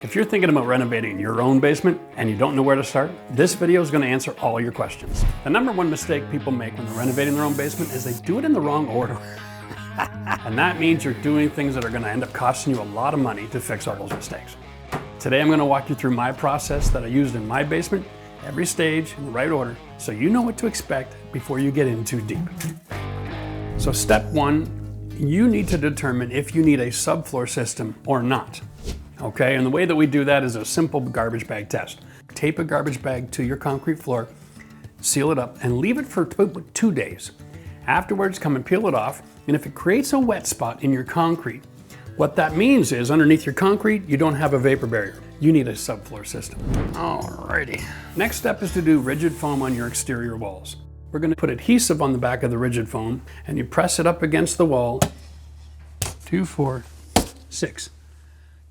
If you're thinking about renovating your own basement and you don't know where to start, this video is going to answer all your questions. The number one mistake people make when they're renovating their own basement is they do it in the wrong order. And that means you're doing things that are going to end up costing you a lot of money to fix all those mistakes. Today I'm going to walk you through my process that I used in my basement, every stage in the right order, so you know what to expect before you get in too deep. So step one, you need to determine if you need a subfloor system or not. Okay, and the way that we do that is a simple garbage bag test. Tape a garbage bag to your concrete floor, seal it up, and leave it for 2 days. Afterwards, come and peel it off, and if it creates a wet spot in your concrete, what that means is underneath your concrete, you don't have a vapor barrier. You need a subfloor system. Alrighty. Next step is to do rigid foam on your exterior walls. We're gonna put adhesive on the back of the rigid foam, and you press it up against the wall, 2, 4, 6.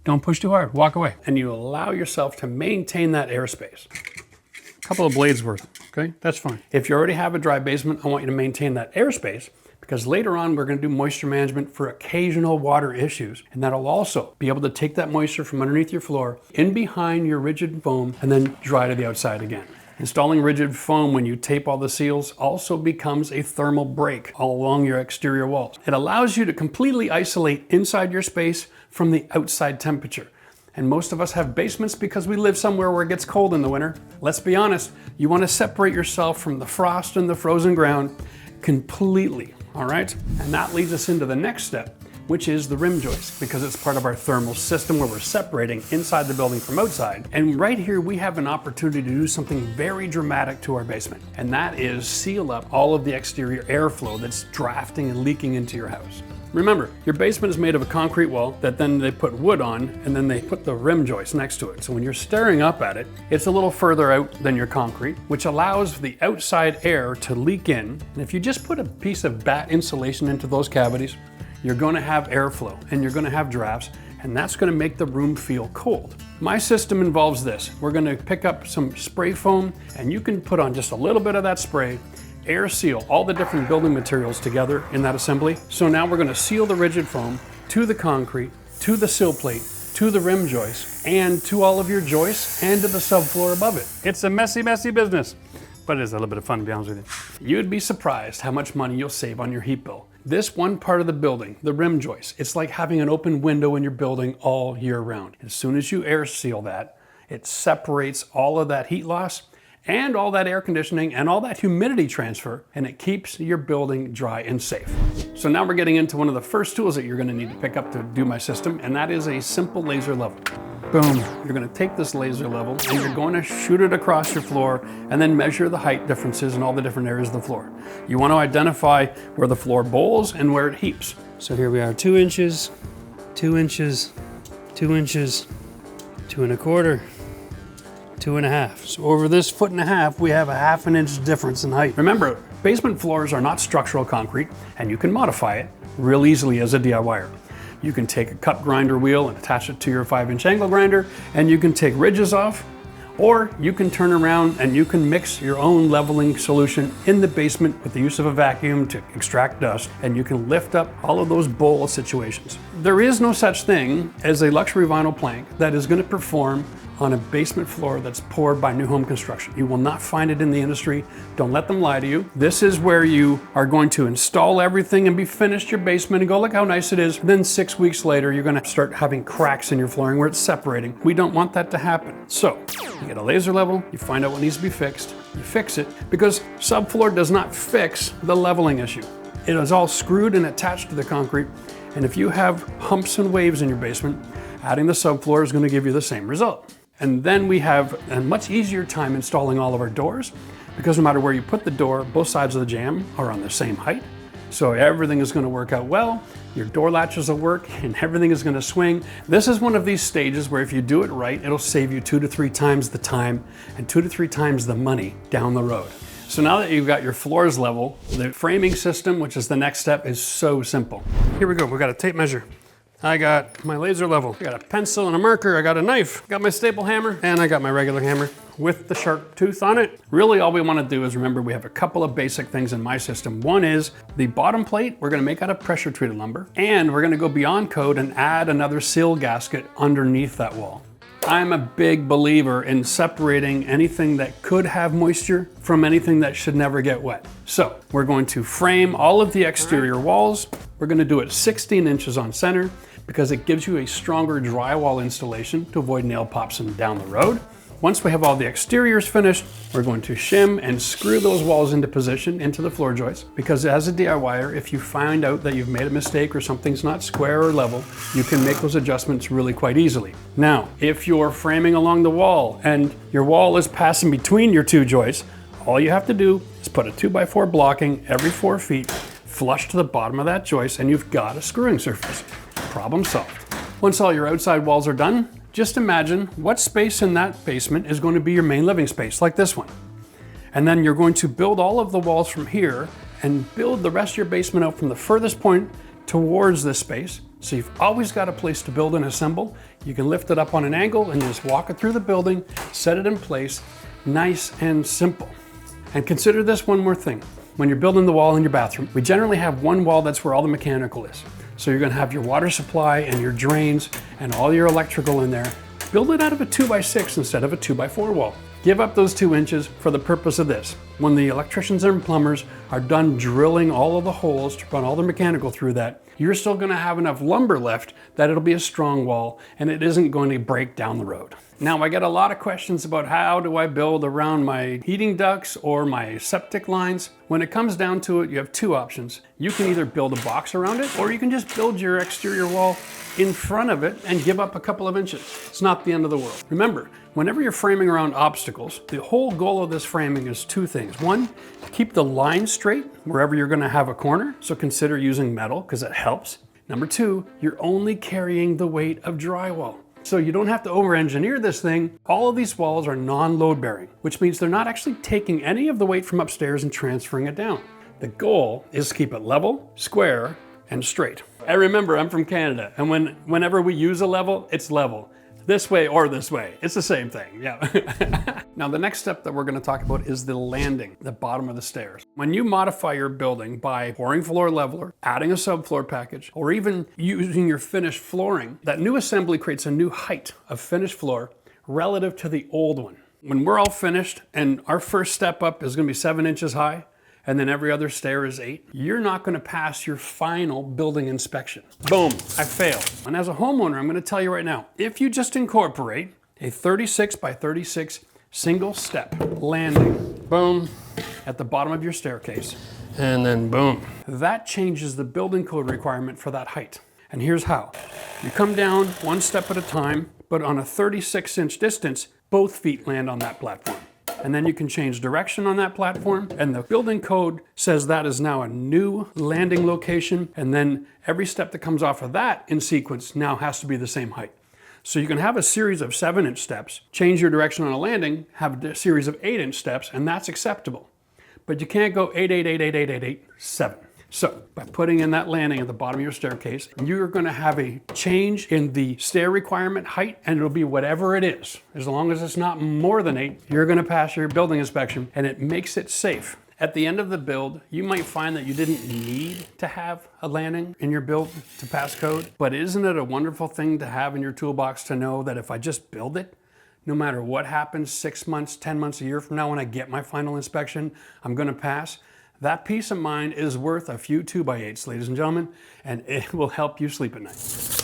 Don't push too hard, walk away. And you allow yourself to maintain that airspace. A couple of blades worth, okay? That's fine. If you already have a dry basement, I want you to maintain that airspace because later on we're gonna do moisture management for occasional water issues. And that'll also be able to take that moisture from underneath your floor in behind your rigid foam and then dry to the outside again. Installing rigid foam when you tape all the seals also becomes a thermal break all along your exterior walls. It allows you to completely isolate inside your space from the outside temperature. And most of us have basements because we live somewhere where it gets cold in the winter. Let's be honest, you want to separate yourself from the frost and the frozen ground completely, all right? And that leads us into the next step, which is the rim joist, because it's part of our thermal system where we're separating inside the building from outside. And right here, we have an opportunity to do something very dramatic to our basement, and that is seal up all of the exterior airflow that's drafting and leaking into your house. Remember, your basement is made of a concrete wall that then they put wood on, and then they put the rim joist next to it. So when you're staring up at it, it's a little further out than your concrete, which allows the outside air to leak in. And if you just put a piece of batt insulation into those cavities, you're going to have airflow and you're going to have drafts, and that's going to make the room feel cold. My system involves this. We're going to pick up some spray foam, and you can put on just a little bit of that spray, air seal all the different building materials together in that assembly. So now we're going to seal the rigid foam to the concrete, to the sill plate, to the rim joist, and to all of your joists and to the subfloor above it. It's a messy, messy business, but it's a little bit of fun, to be honest with you. You'd be surprised how much money you'll save on your heat bill. This one part of the building, the rim joist, it's like having an open window in your building all year round. As soon as you air seal that, it separates all of that heat loss and all that air conditioning and all that humidity transfer, and it keeps your building dry and safe. So now we're getting into one of the first tools that you're going to need to pick up to do my system, and that is a simple laser level. Boom. You're going to take this laser level and you're going to shoot it across your floor and then measure the height differences in all the different areas of the floor. You want to identify where the floor bowls and where it heaps. So here we are, 2 inches, 2 inches, 2 inches, 2 1/4, 2 1/2. So over this 1.5 feet, we have a 1/2 inch difference in height. Remember, basement floors are not structural concrete, and you can modify it real easily as a DIYer. You can take a cup grinder wheel and attach it to your 5-inch angle grinder, and you can take ridges off, or you can turn around and you can mix your own leveling solution in the basement with the use of a vacuum to extract dust, and you can lift up all of those bowl situations. There is no such thing as a luxury vinyl plank that is going to perform on a basement floor that's poured by new home construction. You will not find it in the industry. Don't let them lie to you. This is where you are going to install everything and be finished your basement and go, look how nice it is. Then 6 weeks later, you're gonna start having cracks in your flooring where it's separating. We don't want that to happen. So you get a laser level, you find out what needs to be fixed, you fix it, because subfloor does not fix the leveling issue. It is all screwed and attached to the concrete. And if you have humps and waves in your basement, adding the subfloor is gonna give you the same result. And then we have a much easier time installing all of our doors, because no matter where you put the door, both sides of the jamb are on the same height. So everything is going to work out well, your door latches will work, and everything is going to swing. This is one of these stages where if you do it right, it'll save you 2 to 3 times the time and 2 to 3 times the money down the road. So now that you've got your floors level, the framing system, which is the next step, is so simple. Here we go, we got a tape measure. I got my laser level, I got a pencil and a marker, I got a knife, got my staple hammer, and I got my regular hammer with the sharp tooth on it. Really all we want to do is remember we have a couple of basic things in my system. One is the bottom plate we're going to make out of pressure treated lumber, and we're going to go beyond code and add another sill gasket underneath that wall. I'm a big believer in separating anything that could have moisture from anything that should never get wet. So we're going to frame all of the exterior walls. We're going to do it 16 inches on center because it gives you a stronger drywall installation to avoid nail pops down the road. Once we have all the exteriors finished, we're going to shim and screw those walls into position into the floor joists, because as a DIYer, if you find out that you've made a mistake or something's not square or level, you can make those adjustments really quite easily. Now, if you're framing along the wall and your wall is passing between your two joists, all you have to do is put a 2x4 blocking every 4 feet, flush to the bottom of that joist, and you've got a screwing surface. Problem solved. Once all your outside walls are done, just imagine what space in that basement is going to be your main living space, like this one. And then you're going to build all of the walls from here and build the rest of your basement out from the furthest point towards this space. So you've always got a place to build and assemble. You can lift it up on an angle and just walk it through the building, set it in place, nice and simple. And consider this one more thing. When you're building the wall in your bathroom, we generally have one wall that's where all the mechanical is. So you're going to have your water supply and your drains and all your electrical in there. Build it out of a 2x6 instead of a 2x4 wall. Give up those 2 inches for the purpose of this. When the electricians and plumbers are done drilling all of the holes to run all the mechanical through that, you're still going to have enough lumber left that it'll be a strong wall and it isn't going to break down the road. Now, I get a lot of questions about how do I build around my heating ducts or my septic lines. When it comes down to it, you have two options. You can either build a box around it, or you can just build your exterior wall in front of it and give up a couple of inches. It's not the end of the world. Remember, whenever you're framing around obstacles, the whole goal of this framing is two things. One, keep the line straight wherever you're going to have a corner, so consider using metal because it helps. Number two, you're only carrying the weight of drywall. So you don't have to over-engineer this thing. All of these walls are non-load bearing, which means they're not actually taking any of the weight from upstairs and transferring it down. The goal is to keep it level, square, and straight. And remember, I'm from Canada, and whenever we use a level, it's level. This way or this way. It's the same thing, yeah. Now, the next step that we're going to talk about is the landing, the bottom of the stairs. When you modify your building by pouring floor leveler, adding a subfloor package, or even using your finished flooring, that new assembly creates a new height of finished floor relative to the old one. When we're all finished and our first step up is going to be 7 inches high, and then every other stair is 8, you're not going to pass your final building inspection. Boom, I failed. And as a homeowner, I'm going to tell you right now, if you just incorporate a 36 by 36 single step landing, boom, at the bottom of your staircase, and then boom, that changes the building code requirement for that height. And here's how. You come down one step at a time, but on a 36-inch distance, both feet land on that platform. And then you can change direction on that platform, and the building code says that is now a new landing location, and then every step that comes off of that in sequence now has to be the same height. So you can have a series of 7-inch steps, change your direction on a landing, have a series of 8-inch steps, and that's acceptable. But you can't go 8, 8, 8, 8, 8, 8, 8, 7. So by putting in that landing at the bottom of your staircase, you're going to have a change in the stair requirement height, and it'll be whatever it is. As long as it's not more than 8, you're going to pass your building inspection, and it makes it safe. At the end of the build, you might find that you didn't need to have a landing in your build to pass code, but isn't it a wonderful thing to have in your toolbox to know that if I just build it, no matter what happens 6 months, 10 months, a year from now when I get my final inspection, I'm going to pass? That peace of mind is worth a few 2x8s, ladies and gentlemen, and it will help you sleep at night.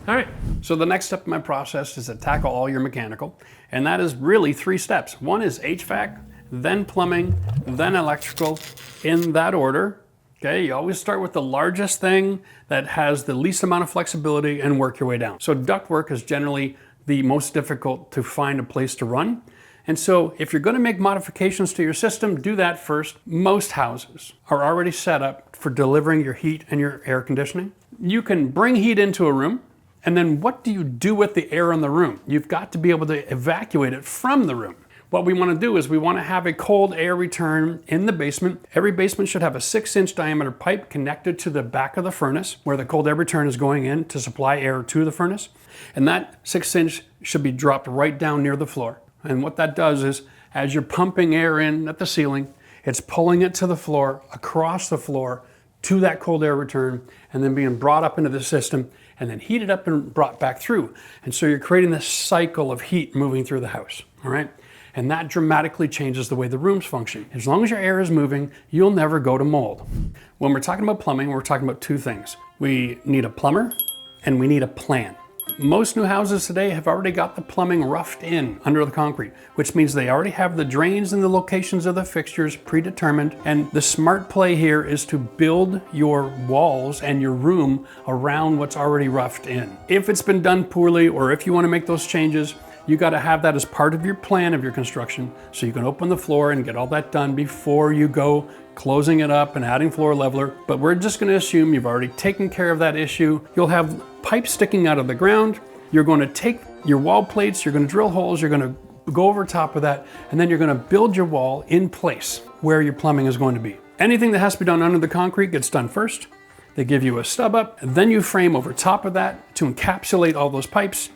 All right, so the next step in my process is to tackle all your mechanical, and that is really 3 steps. One is HVAC, then plumbing, then electrical, in that order. Okay, you always start with the largest thing that has the least amount of flexibility and work your way down. So ductwork is generally the most difficult to find a place to run. And so if you're going to make modifications to your system, do that first. Most houses are already set up for delivering your heat and your air conditioning. You can bring heat into a room, and then what do you do with the air in the room? You've got to be able to evacuate it from the room. What we want to do is we want to have a cold air return in the basement. Every basement should have a 6-inch diameter pipe connected to the back of the furnace where the cold air return is going in to supply air to the furnace. And that 6-inch should be dropped right down near the floor. And what that does is, as you're pumping air in at the ceiling, it's pulling it to the floor, across the floor, to that cold air return, and then being brought up into the system and then heated up and brought back through. And so you're creating this cycle of heat moving through the house, all right? And that dramatically changes the way the rooms function. As long as your air is moving, you'll never go to mold. When we're talking about plumbing, we're talking about two things. We need a plumber and we need a plan. Most new houses today have already got the plumbing roughed in under the concrete, which means they already have the drains and the locations of the fixtures predetermined. And the smart play here is to build your walls and your room around what's already roughed in. If it's been done poorly, or if you want to make those changes, you got to have that as part of your plan of your construction, so you can open the floor and get all that done before you go closing it up and adding floor leveler. But we're just going to assume you've already taken care of that issue. You'll have pipes sticking out of the ground. You're going to take your wall plates, you're going to drill holes, you're going to go over top of that, and then you're going to build your wall in place where your plumbing is going to be. Anything that has to be done under the concrete gets done first. They give you a stub up, and then you frame over top of that to encapsulate all those pipes.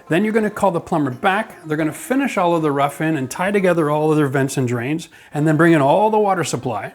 Then you're going to call the plumber back. They're going to finish all of the rough in and tie together all of their vents and drains, and then bring in all the water supply.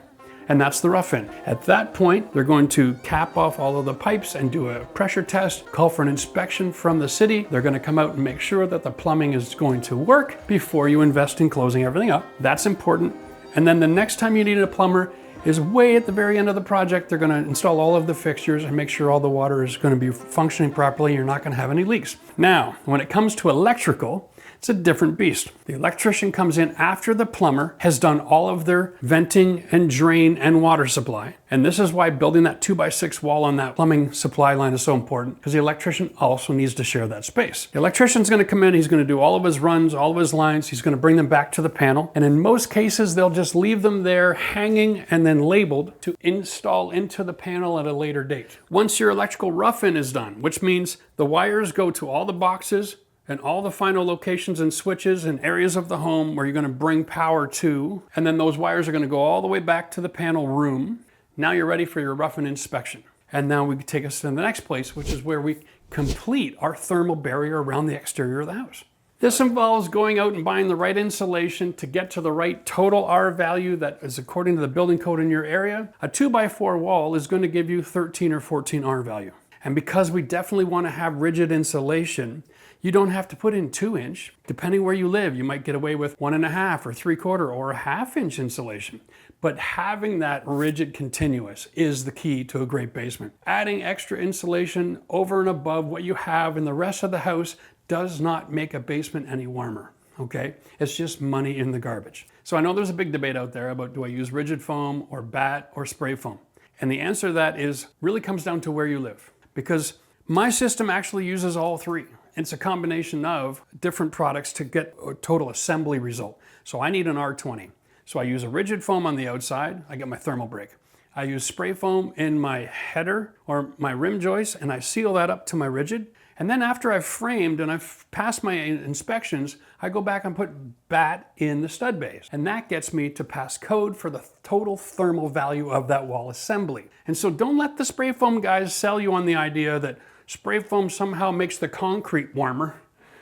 And that's the rough in. At that point, they're going to cap off all of the pipes and do a pressure test, call for an inspection from the city. They're going to come out and make sure that the plumbing is going to work before you invest in closing everything up. That's important. And then the next time you need a plumber is way at the very end of the project. They're going to install all of the fixtures and make sure all the water is going to be functioning properly. You're not going to have any leaks. Now, when it comes to electrical, it's a different beast. The electrician comes in after the plumber has done all of their venting and drain and water supply. And this is why building that 2x6 wall on that plumbing supply line is so important, because the electrician also needs to share that space. The electrician's going to come in, he's going to do all of his runs, all of his lines, he's going to bring them back to the panel. And in most cases, they'll just leave them there hanging and then labeled to install into the panel at a later date. Once your electrical rough-in is done, which means the wires go to all the boxes and all the final locations and switches and areas of the home where you're going to bring power to, and then those wires are going to go all the way back to the panel room. Now you're ready for your rough-in inspection. And now we take us to the next place, which is where we complete our thermal barrier around the exterior of the house. This involves going out and buying the right insulation to get to the right total R value that is according to the building code in your area. A 2x4 wall is going to give you 13 or 14 R value. And because we definitely want to have rigid insulation, you don't have to put in 2-inch. Depending where you live, you might get away with 1.5 or 3/4 or a 1/2-inch insulation. But having that rigid continuous is the key to a great basement. Adding extra insulation over and above what you have in the rest of the house does not make a basement any warmer, okay? It's just money in the garbage. So I know there's a big debate out there about, do I use rigid foam or batt or spray foam? And the answer to that is really comes down to where you live. Because my system actually uses all three. It's a combination of different products to get a total assembly result. So I need an R20. So I use a rigid foam on the outside. I get my thermal break. I use spray foam in my header or my rim joist, and I seal that up to my rigid. And then after I've framed and I've passed my inspections, I go back and put batt in the stud bays. And that gets me to pass code for the total thermal value of that wall assembly. And so don't let the spray foam guys sell you on the idea that spray foam somehow makes the concrete warmer.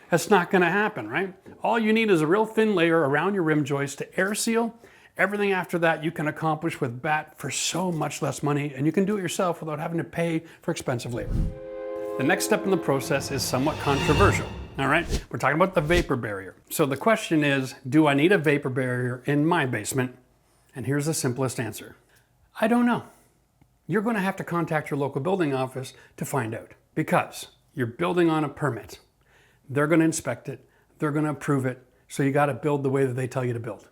That's not going to happen, right? All you need is a real thin layer around your rim joist to air seal. Everything after that you can accomplish with batt for so much less money, and you can do it yourself without having to pay for expensive labor. The next step in the process is somewhat controversial. All right, we're talking about the vapor barrier. So the question is, do I need a vapor barrier in my basement? And here's the simplest answer. I don't know. You're going to have to contact your local building office to find out, because you're building on a permit. They're going to inspect it. They're going to approve it. So you got to build the way that they tell you to build.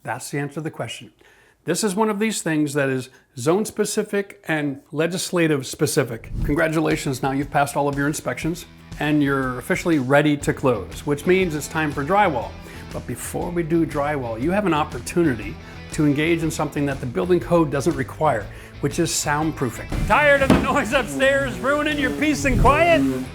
That's the answer to the question. This is one of these things that is zone specific and legislative specific. Congratulations, now you've passed all of your inspections and you're officially ready to close, which means it's time for drywall. But before we do drywall, you have an opportunity to engage in something that the building code doesn't require, which is soundproofing. Tired of the noise upstairs ruining your peace and quiet?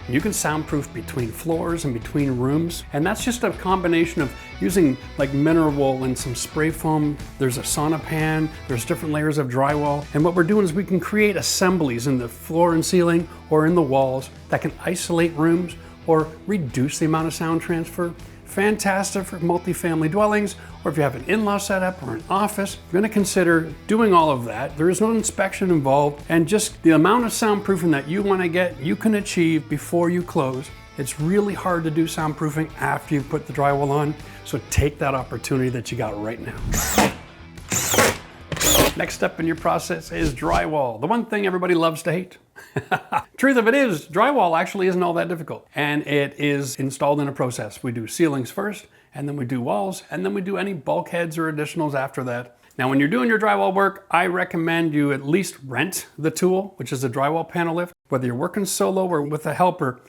You can soundproof between floors and between rooms, and that's just a combination of using like mineral wool and some spray foam. There's a sauna pan, there's different layers of drywall, and what we're doing is we can create assemblies in the floor and ceiling or in the walls that can isolate rooms or reduce the amount of sound transfer. Fantastic for multifamily dwellings, or if you have an in-law setup or an office, you're going to consider doing all of that. There is no inspection involved, and just the amount of soundproofing that you want to get, you can achieve before you close. It's really hard to do soundproofing after you've put the drywall on, so take that opportunity that you got right now. Next step in your process is drywall, the one thing everybody loves to hate. Truth of it is, drywall actually isn't all that difficult, and it is installed in a process. We do ceilings first, and then we do walls, and then we do any bulkheads or additionals after that. Now, when you're doing your drywall work, I recommend you at least rent the tool, which is a drywall panel lift. Whether you're working solo or with a helper,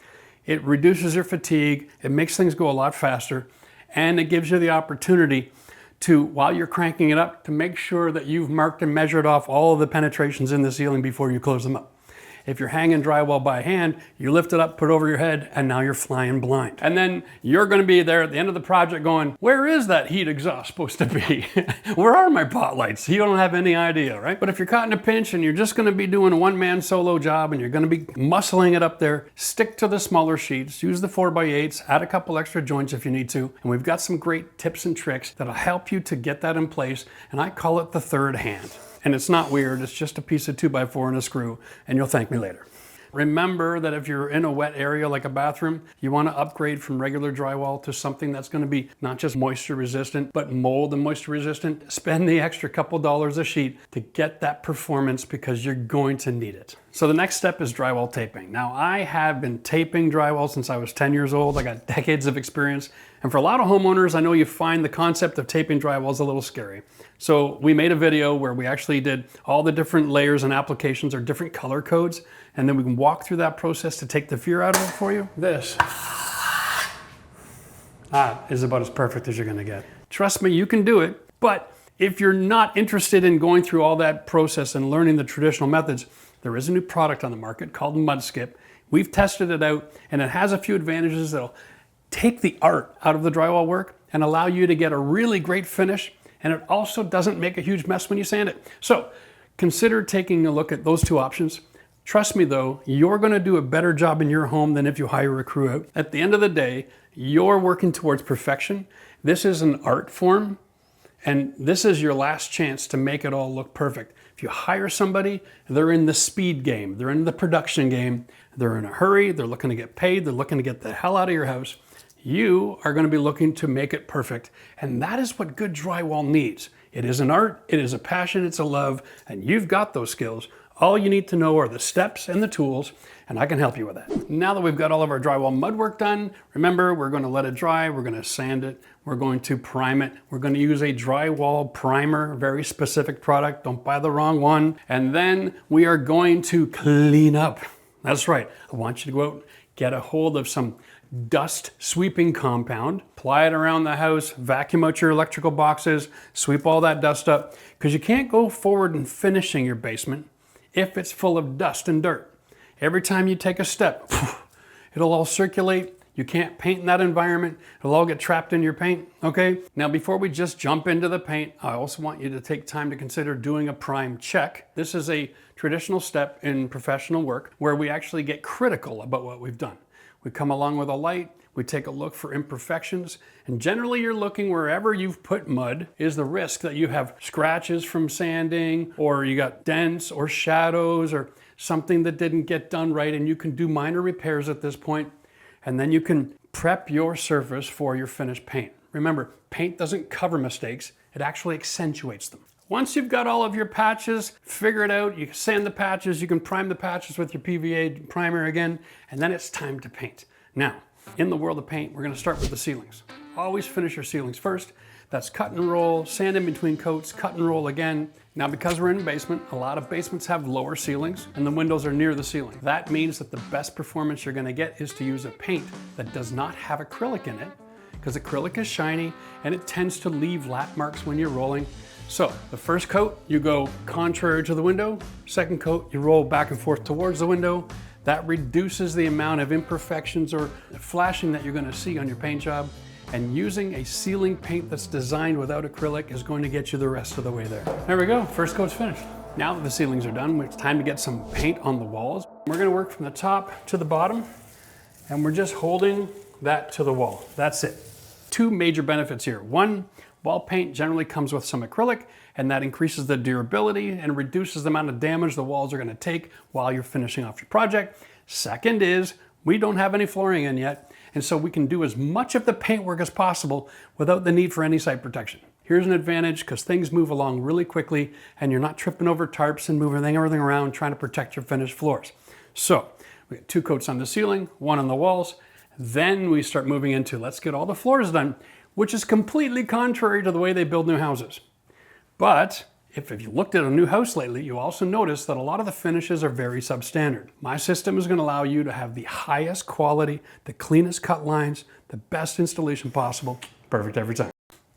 it reduces your fatigue, it makes things go a lot faster, and it gives you the opportunity to, while you're cranking it up, to make sure that you've marked and measured off all of the penetrations in the ceiling before you close them up. If you're hanging drywall by hand, you lift it up, put it over your head, and now you're flying blind. And then you're gonna be there at the end of the project going, where is that heat exhaust supposed to be? Where are my pot lights? You don't have any idea, right? But if you're caught in a pinch and you're just gonna be doing a one-man solo job and you're gonna be muscling it up there, stick to the smaller sheets, use the 4x8s, add a couple extra joints if you need to, and we've got some great tips and tricks that'll help you to get that in place, and I call it the third hand. And it's not weird, it's just a piece of 2x4 and a screw, and you'll thank me later. Remember that if you're in a wet area like a bathroom, you want to upgrade from regular drywall to something that's going to be not just moisture resistant, but mold and moisture resistant. Spend the extra couple dollars a sheet to get that performance because you're going to need it. So the next step is drywall taping. Now, I have been taping drywall since I was 10 years old. I got decades of experience. And for a lot of homeowners, I know you find the concept of taping drywall is a little scary. So we made a video where we actually did all the different layers and applications or different color codes. And then we can walk through that process to take the fear out of it for you. This is about as perfect as you're gonna get. Trust me, you can do it. But if you're not interested in going through all that process and learning the traditional methods, there is a new product on the market called MudSkip. We've tested it out, and it has a few advantages that'll take the art out of the drywall work and allow you to get a really great finish, and it also doesn't make a huge mess when you sand it. So consider taking a look at those two options. Trust me though, you're gonna do a better job in your home than if you hire a crew out. At the end of the day, you're working towards perfection. This is an art form, and this is your last chance to make it all look perfect. If you hire somebody, they're in the speed game, they're in the production game, they're in a hurry, they're looking to get paid, they're looking to get the hell out of your house. You are gonna be looking to make it perfect, and that is what good drywall needs. It is an art, it is a passion, it's a love, and you've got those skills. All you need to know are the steps and the tools, and I can help you with that. Now that we've got all of our drywall mud work done, remember, we're gonna let it dry, we're gonna sand it, we're going to prime it, we're gonna use a drywall primer, very specific product, don't buy the wrong one, and then we are going to clean up. That's right, I want you to go out, get a hold of some dust sweeping compound, apply it around the house, vacuum out your electrical boxes, sweep all that dust up, because you can't go forward in finishing your basement if it's full of dust and dirt. Every time you take a step, it'll all circulate. You can't paint in that environment. It'll all get trapped in your paint, okay? Now, before we just jump into the paint, I also want you to take time to consider doing a prime check. This is a traditional step in professional work where we actually get critical about what we've done. We come along with a light, we take a look for imperfections, and generally you're looking wherever you've put mud is the risk that you have scratches from sanding, or you got dents or shadows or something that didn't get done right, and you can do minor repairs at this point, and then you can prep your surface for your finished paint. Remember, paint doesn't cover mistakes, it actually accentuates them. Once you've got all of your patches figured out, you can sand the patches, you can prime the patches with your PVA primer again, and then it's time to paint. Now, in the world of paint, we're gonna start with the ceilings. Always finish your ceilings first. That's cut and roll, sand in between coats, cut and roll again. Now, because we're in a basement, a lot of basements have lower ceilings and the windows are near the ceiling. That means that the best performance you're gonna get is to use a paint that does not have acrylic in it, because acrylic is shiny and it tends to leave lap marks when you're rolling. So the first coat, you go contrary to the window. Second coat, you roll back and forth towards the window. That reduces the amount of imperfections or flashing that you're gonna see on your paint job. And using a ceiling paint that's designed without acrylic is going to get you the rest of the way there. There we go, first coat's finished. Now that the ceilings are done, it's time to get some paint on the walls. We're gonna work from the top to the bottom. and we're just holding that to the wall. That's it. Two major benefits here. One, wall paint generally comes with some acrylic, and that increases the durability and reduces the amount of damage the walls are going to take while you're finishing off your project. Second is, we don't have any flooring in yet, and so we can do as much of the paintwork as possible without the need for any site protection. Here's an advantage because things move along really quickly and you're not tripping over tarps and moving everything around trying to protect your finished floors. So we got 2 coats on the ceiling, 1 on the walls. Then we start moving into let's get all the floors done, which is completely contrary to the way they build new houses. But if you looked at a new house lately, you also notice that a lot of the finishes are very substandard. My system is going to allow you to have the highest quality, the cleanest cut lines, the best installation possible. Perfect every time.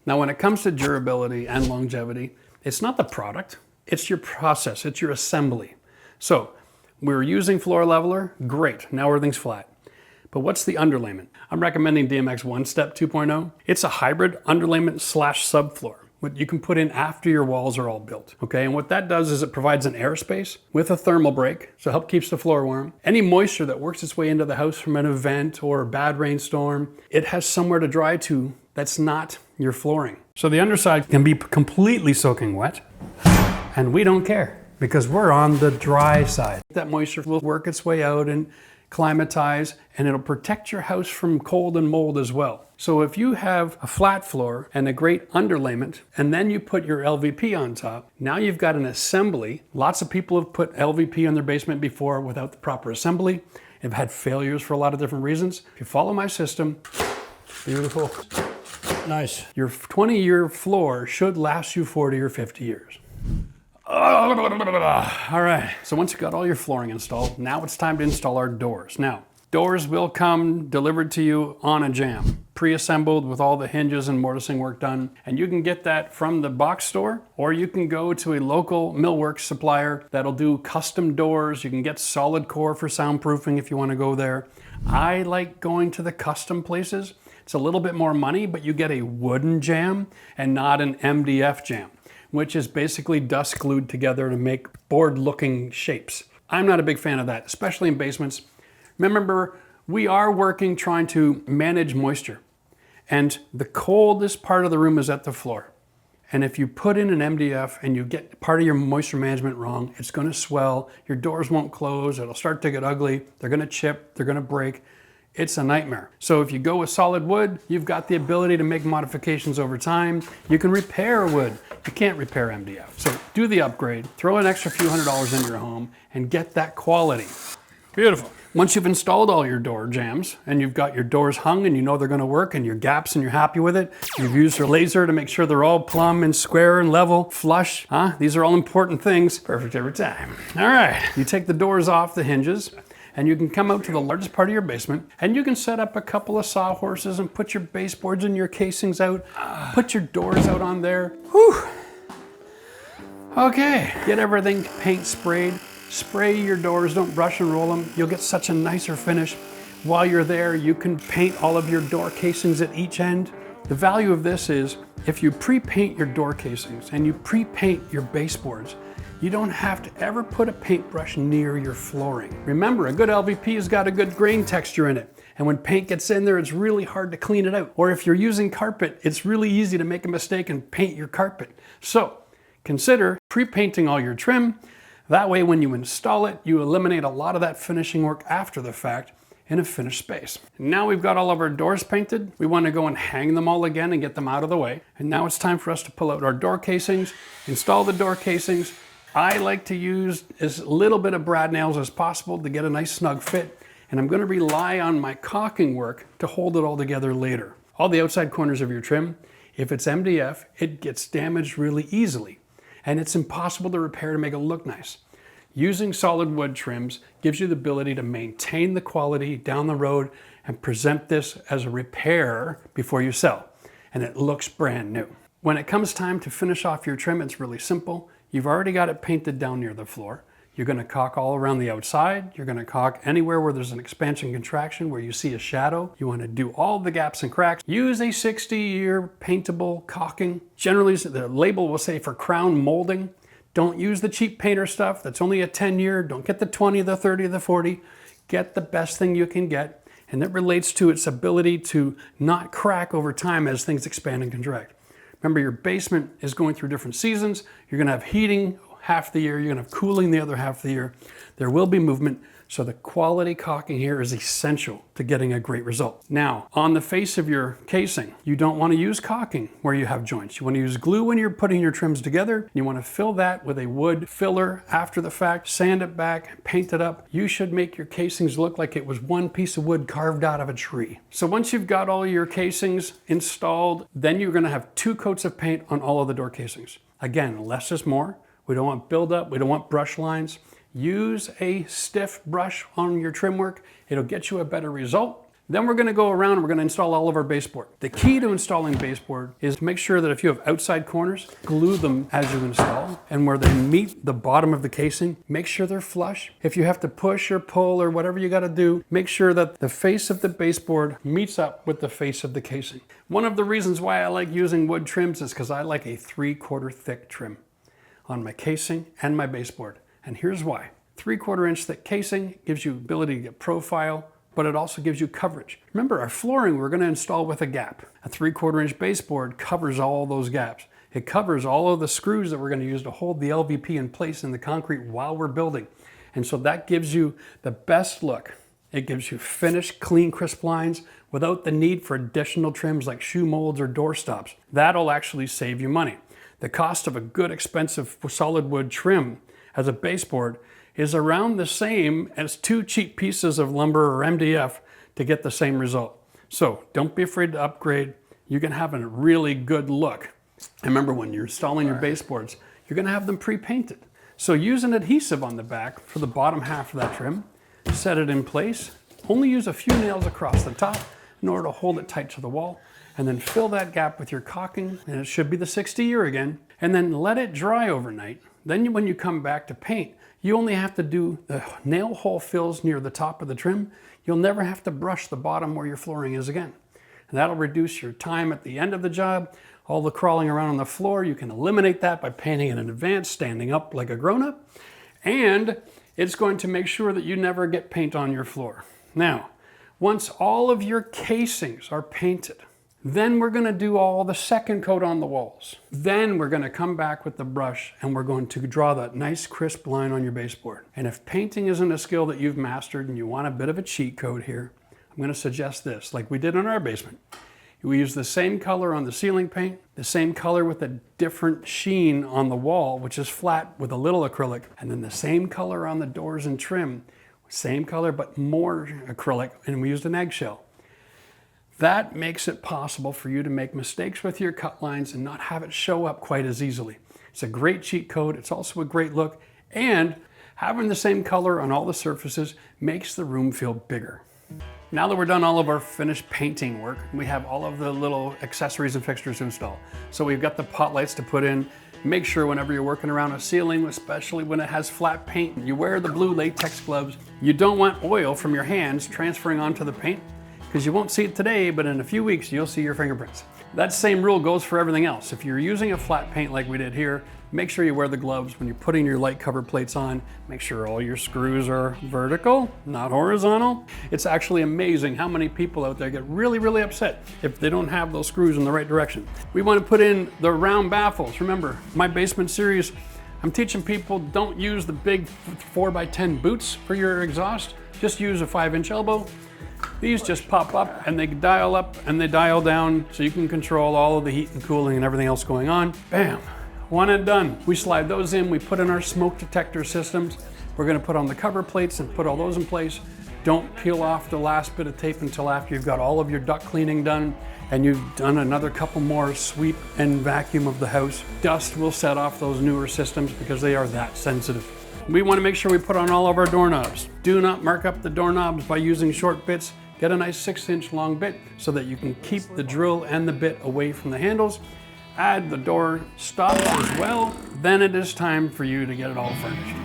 Now, when it comes to durability and longevity, it's not the product, it's your process, it's your assembly. So we're using floor leveler, great, now everything's flat. But what's the underlayment? I'm recommending DMX One Step 2.0. It's a hybrid underlayment slash subfloor, what you can put in after your walls are all built. Okay, and what that does is it provides an airspace with a thermal break, so help keeps the floor warm. Any moisture that works its way into the house from an event or a bad rainstorm, it has somewhere to dry to that's not your flooring. So the underside can be completely soaking wet, and we don't care because we're on the dry side. That moisture will work its way out and climatize, and it'll protect your house from cold and mold as well. So if you have a flat floor and a great underlayment, and then you put your LVP on top, now you've got an assembly. Lots of people have put LVP in their basement before without the proper assembly. They've had failures for a lot of different reasons. If you follow my system, beautiful. Nice. Your 20-year floor should last you 40 or 50 years. All right, so once you've got all your flooring installed, now it's time to install our doors. Now, doors will come delivered to you on a jamb, pre-assembled with all the hinges and mortising work done. And you can get that from the box store, or you can go to a local millwork supplier that'll do custom doors. You can get solid core for soundproofing if you want to go there. I like going to the custom places. It's a little bit more money, but you get a wooden jamb and not an MDF jamb, which is basically dust glued together to make board-looking shapes. I'm not a big fan of that, especially in basements. Remember, we are working trying to manage moisture, and the coldest part of the room is at the floor. And if you put in an MDF and you get part of your moisture management wrong, it's gonna swell, your doors won't close, it'll start to get ugly, they're gonna chip, they're gonna break. It's a nightmare. So if you go with solid wood, you've got the ability to make modifications over time. You can repair wood. You can't repair MDF. So do the upgrade, throw an extra few $100s into your home and get that quality. Beautiful. Once you've installed all your door jambs and you've got your doors hung and you know they're gonna work and your gaps and you're happy with it, you've used your laser to make sure they're all plumb and square and level, flush. These are all important things. Perfect every time. All right, you take the doors off the hinges, and you can come out to the largest part of your basement and you can set up a couple of sawhorses and put your baseboards and your casings out, put your doors out on there. Whew. Okay, get everything paint sprayed. Spray your doors, don't brush and roll them. You'll get such a nicer finish. While you're there, you can paint all of your door casings at each end. The value of this is if you pre-paint your door casings and you pre-paint your baseboards, you don't have to ever put a paintbrush near your flooring. Remember, a good LVP has got a good grain texture in it. And when paint gets in there, it's really hard to clean it out. Or if you're using carpet, it's really easy to make a mistake and paint your carpet. So consider pre-painting all your trim. That way, when you install it, you eliminate a lot of that finishing work after the fact in a finished space. Now we've got all of our doors painted. We want to go and hang them all again and get them out of the way. And now it's time for us to pull out our door casings, install the door casings. I like to use as little bit of brad nails as possible to get a nice snug fit, and I'm going to rely on my caulking work to hold it all together later. All the outside corners of your trim, if it's MDF, it gets damaged really easily, and it's impossible to repair to make it look nice. Using solid wood trims gives you the ability to maintain the quality down the road and present this as a repair before you sell, and it looks brand new. When it comes time to finish off your trim, it's really simple. You've already got it painted down near the floor. You're going to caulk all around the outside. You're going to caulk anywhere where there's an expansion contraction where you see a shadow. You want to do all the gaps and cracks. Use a 60-year paintable caulking. Generally, the label will say for crown molding. Don't use the cheap painter stuff. That's only a 10-year. Don't get the 20, the 30, the 40. Get the best thing you can get and that relates to its ability to not crack over time as things expand and contract. Remember, your basement is going through different seasons. You're gonna have heating half the year, you're gonna have cooling the other half of the year. There will be movement, so the quality caulking here is essential to getting a great result. Now, on the face of your casing, you don't wanna use caulking where you have joints. You wanna use glue when you're putting your trims together. You wanna fill that with a wood filler after the fact, sand it back, paint it up. You should make your casings look like it was one piece of wood carved out of a tree. So once you've got all your casings installed, then you're gonna have 2 coats of paint on all of the door casings. Again, less is more. We don't want buildup, we don't want brush lines. Use a stiff brush on your trim work. It'll get you a better result. Then we're gonna go around and we're gonna install all of our baseboard. The key to installing baseboard is to make sure that if you have outside corners, glue them as you install. And where they meet the bottom of the casing, make sure they're flush. If you have to push or pull or whatever you gotta do, make sure that the face of the baseboard meets up with the face of the casing. One of the reasons why I like using wood trims is because I like a 3/4 thick trim on my casing and my baseboard. And here's why. 3/4 inch thick casing gives you ability to get profile, but it also gives you coverage. Remember, our flooring we're gonna install with a gap. A 3/4 inch baseboard covers all those gaps. It covers all of the screws that we're gonna use to hold the LVP in place in the concrete while we're building. And so that gives you the best look. It gives you finished, clean, crisp lines without the need for additional trims like shoe molds or door stops. That'll actually save you money. The cost of a good, expensive solid wood trim as a baseboard is around the same as 2 cheap pieces of lumber or MDF to get the same result. So don't be afraid to upgrade. You can have a really good look. And remember, when you're installing your baseboards, you're gonna have them pre-painted. So use an adhesive on the back for the bottom half of that trim, set it in place, only use a few nails across the top in order to hold it tight to the wall, and then fill that gap with your caulking, and it should be the 60 year again, and then let it dry overnight. Then when you come back to paint, you only have to do the nail hole fills near the top of the trim. You'll never have to brush the bottom where your flooring is again. And that'll reduce your time at the end of the job. All the crawling around on the floor, you can eliminate that by painting it in advance, standing up like a grown-up. And it's going to make sure that you never get paint on your floor. Now, once all of your casings are painted, then we're gonna do all the second coat on the walls. Then we're gonna come back with the brush and we're going to draw that nice crisp line on your baseboard. And if painting isn't a skill that you've mastered and you want a bit of a cheat code here, I'm gonna suggest this, like we did in our basement. We use the same color on the ceiling paint, the same color with a different sheen on the wall, which is flat with a little acrylic, and then the same color on the doors and trim, same color but more acrylic, and we used an eggshell. That makes it possible for you to make mistakes with your cut lines and not have it show up quite as easily. It's a great cheat code, it's also a great look, and having the same color on all the surfaces makes the room feel bigger. Now that we're done all of our finished painting work, we have all of the little accessories and fixtures to install. So we've got the pot lights to put in. Make sure whenever you're working around a ceiling, especially when it has flat paint, you wear the blue latex gloves. You don't want oil from your hands transferring onto the paint, because you won't see it today, but in a few weeks, you'll see your fingerprints. That same rule goes for everything else. If you're using a flat paint like we did here, make sure you wear the gloves when you're putting your light cover plates on. Make sure all your screws are vertical, not horizontal. It's actually amazing how many people out there get really, really upset if they don't have those screws in the right direction. We want to put in the round baffles. Remember, my basement series, I'm teaching people don't use the big 4x10 boots for your exhaust. Just use a 5-inch elbow. These just pop up and they dial up and they dial down so you can control all of the heat and cooling and everything else going on. Bam, one and done. We slide those in, we put in our smoke detector systems. We're gonna put on the cover plates and put all those in place. Don't peel off the last bit of tape until after you've got all of your duct cleaning done and you've done another couple more sweep and vacuum of the house. Dust will set off those newer systems because they are that sensitive. We want to make sure we put on all of our doorknobs. Do not mark up the doorknobs by using short bits. Get a nice 6-inch long bit so that you can keep the drill and the bit away from the handles. Add the door stops as well. Then it is time for you to get it all furnished.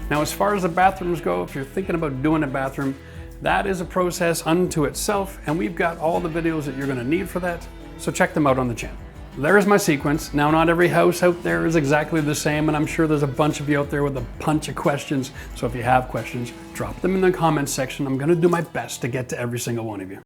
Now, as far as the bathrooms go, if you're thinking about doing a bathroom, that is a process unto itself, and we've got all the videos that you're gonna need for that, so check them out on the channel. there's my sequence. Now, not every house out there is exactly the same, and I'm sure there's a bunch of you out there with a bunch of questions. So if you have questions, drop them in the comments section. I'm gonna do my best to get to every single one of you.